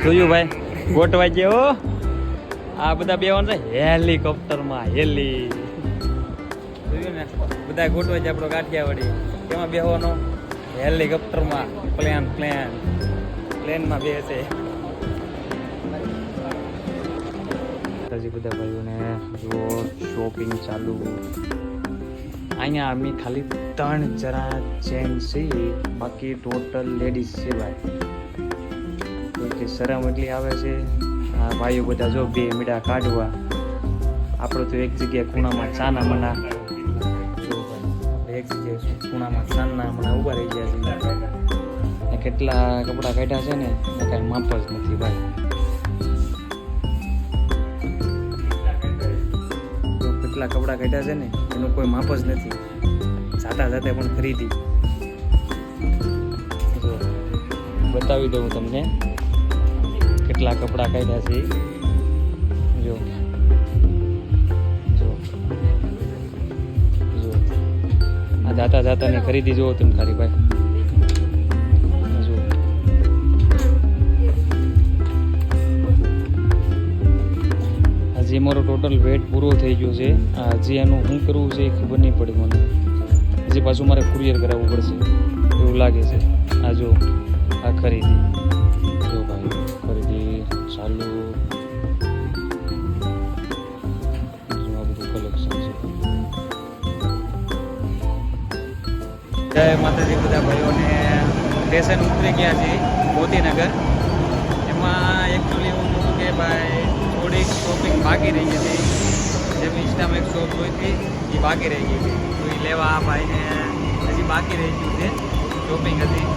જોયું ભાઈ ગોઠવાઈ ગયો આ બધા બેવાનું છે હેલિકોપ્ટરમાં હેલી જોયું ને બધા ગોઠવાઈ જાય આપણો કાઠિયાવાડી કેમાં બેહવાનો હેલિકોપ્ટરમાં પ્લેનમાં બેસે બધા ભાઈઓને જો શોપિંગ ચાલુ અહીંયા અમે ખાલી 3 જણા જેન્ટ્સ છીએ બાકી ટોટલ લેડીઝ છે ભાઈ કે શરમ એટલી આવે છે આ ભાઈઓ બધા જો બે મીડા કાઢવા આપણો તો એક જગ્યાએ ખૂણામાં ચાના મના જો ભાઈ એક જગ્યાએ ખૂણામાં ચાના મના ઊભા રહી ગયા છે કેટલા કપડાં કાઢ્યા છે ને એ કાંઈ માપ જ નથી ભાઈ કેટલા કપડાં કાઢ્યા છે ને એનું કોઈ માપ જ નથી જાતા જાતે પણ ખરીદી જો બતાવી દઉં તમને કેટલા કપડાં કાઢ્યા છે જો જો જો આ જાતા જાતાની ખરીદી જુઓ તમે ખાલી ભાઈ જો હજી મારો ટોટલ વેટ પૂરો થઈ ગયો છે હજી એનું શું કરવું છે એ ખબર નહીં પડી મને હજી પાછું મારે કુરિયર કરાવવું પડશે એવું લાગે છે આ જો આ ખરીદી જો ભાઈ ખરીદી ચાલુ જો આ બધું કલેક્શન છે જય માતાજી બધા ભાઈઓને સ્ટેશન ઉતરી ગયા છે મોતીનગર એમાં એકચ્યુઅલી એવું થયું કે ભાઈ થોડીક શોપિંગ બાકી રહી ગઈ હતી જેમ ઇન્સ્ટામાં એક શોપ જોઈ હતી એ બાકી રહી ગઈ હતી તો એ લેવા આ ભાઈને હજી બાકી રહી ગયું છે શોપિંગ હતી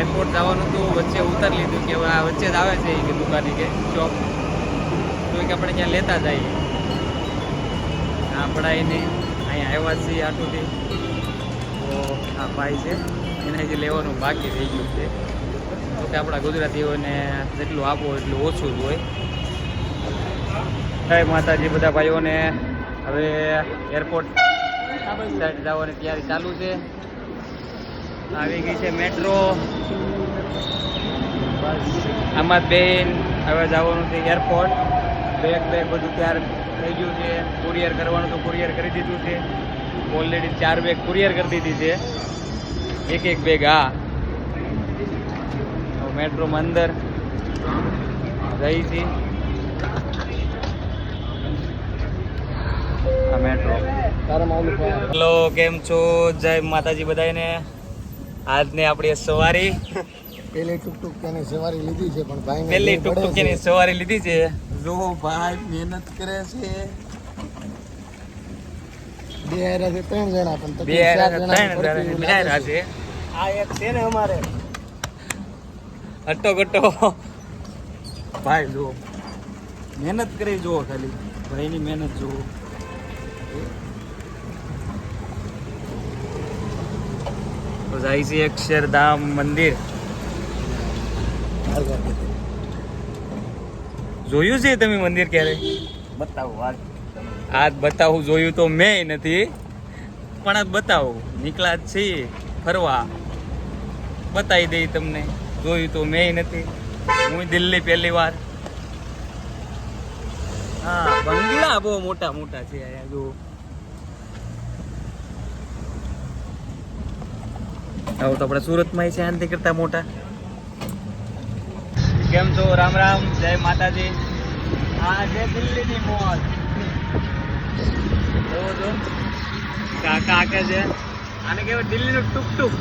એરપોર્ટ જવાનું તો વચ્ચે ઉતારી લીધું કે આ વચ્ચે જ આવે છે એ દુકાની કે શોપ તો કે આપણે ત્યાં લેતા જઈએ આ પડાઈને અહીંયા આવ્યા છીએ આટુંથી તો આ ભાઈ છે એને હજી લેવાનું બાકી રહી ગયું છે તો કે આપણા ગુજરાતીઓને જેટલું આપો એટલું ઓછું જ હોય જય માતાજી બધા ભાઈઓને હવે એરપોર્ટ સાઈડ જવાની તૈયારી ચાલુ છે આવી ગઈ છે મેટ્રો આમાં બેન હવે જવાનું છે એરપોર્ટ બેગ બધું તૈયાર થઈ ગયું છે કુરિયર કરવાનું તો કુરિયર કરી દીધું છે ઓલરેડી 4 બેગ કુરિયર કરી દીધી છે એક બેગ હા મેટ્રોમાં અંદર જઈ છીએ આ મેટ્રો હેલો કેમ છો જય માતાજી બધાને આજને આપણી સવારી પેલી ટુકટુક કેની સવારી લીધી છે પણ ભાઈ પેલી ટુકટુક કેની સવારી લીધી છે જો ભાઈ મહેનત કરે છે બે હારા છે 3 જણા પણ બે હારા 3 જણા છે આ એક છે ને અમારે અટ્ટો ગટ્ટો ભાઈ જો મહેનત કરી જુઓ ખાલી ભાઈની મહેનત જુઓ તો જાય છે અક્ષરધામ મંદિર જોયું છે તમે મંદિર ક્યારે બતાવો આજ બતાવું જોયું તો મેં નથી પણ આજ બતાવું નીકળ્યા જ છીએ ફરવા બતાવી દઈ તમને જોયું તો મેં નથી હું દિલ્હી પહેલી વાર હા બંગલા બહુ મોટા મોટા છે અહીંયા જો આવું તો આપણા સુરતમાં છે આનાથી કરતા મોટા કેમ છો રામ રામ જય માતાજી આ છે દિલ્હીની મોલ જો કાકા કે છે આને કહેવાય દિલ્હીનું ટુકટુક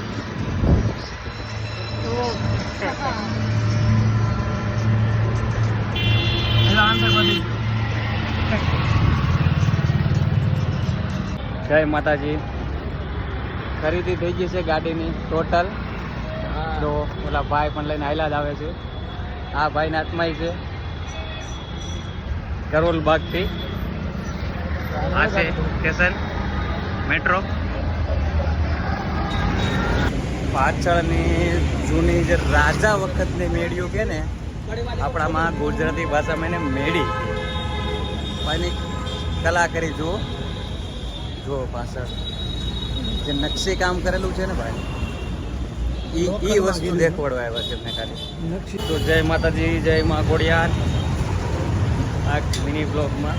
જય માતાજી ખરીદી થઈ ગઈ છે ગાડીની ટોટલ તો ઓલા ભાઈ પણ લઈને આયલા જ આવે છે આ ભાઈના હાથમાં છે કરોલ બાગથી આ છે સ્ટેશન મેટ્રો પાછળની જૂની જે રાજા વખતની મેળીઓ કે ને આપણામાં ગુજરાતી ભાષામાં એને મેળી ભાઈની કલા કરી જુઓ પાછળ જે નકશી કામ કરેલું છે ને ભાઈ ઈ વસ્તુ દેખવાડવા આવ્યા છે મેં ખાલી. તો જય માતાજી, જય મા ખોડિયાર. આ મિની બ્લોગમાં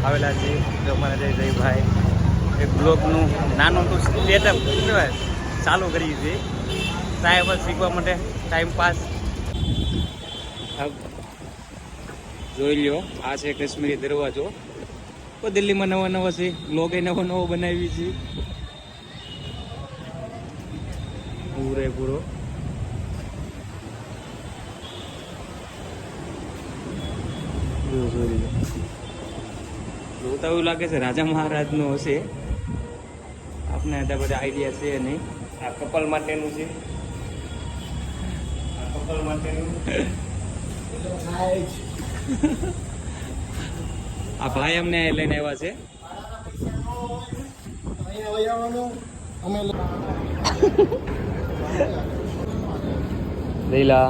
આવેલા છે જો અમારા જયભાઈ એક બ્લોગનું નાનું તો સ્ટેટઅપ કહેવાય ચાલુ કરી છે સાહેબ શીખવા માટે ટાઈમ પાસ. જોઈ લ્યો આ છે કાશ્મીરી દરવાજો. તો દિલ્હીમાં નવા નવા છે બ્લોગ નવો નવો બનાવી છે પૂરેપૂરો. જોતા એવું લાગે છે રાજા મહારાજનો હશે. આપને એટલા બધા આઈડિયા છે નહીં. આ કપલ માટેનું છે. આ કપલ માટેનું. આ ભાઈ અમને લઈને આવ્યા છે. અમે લીલા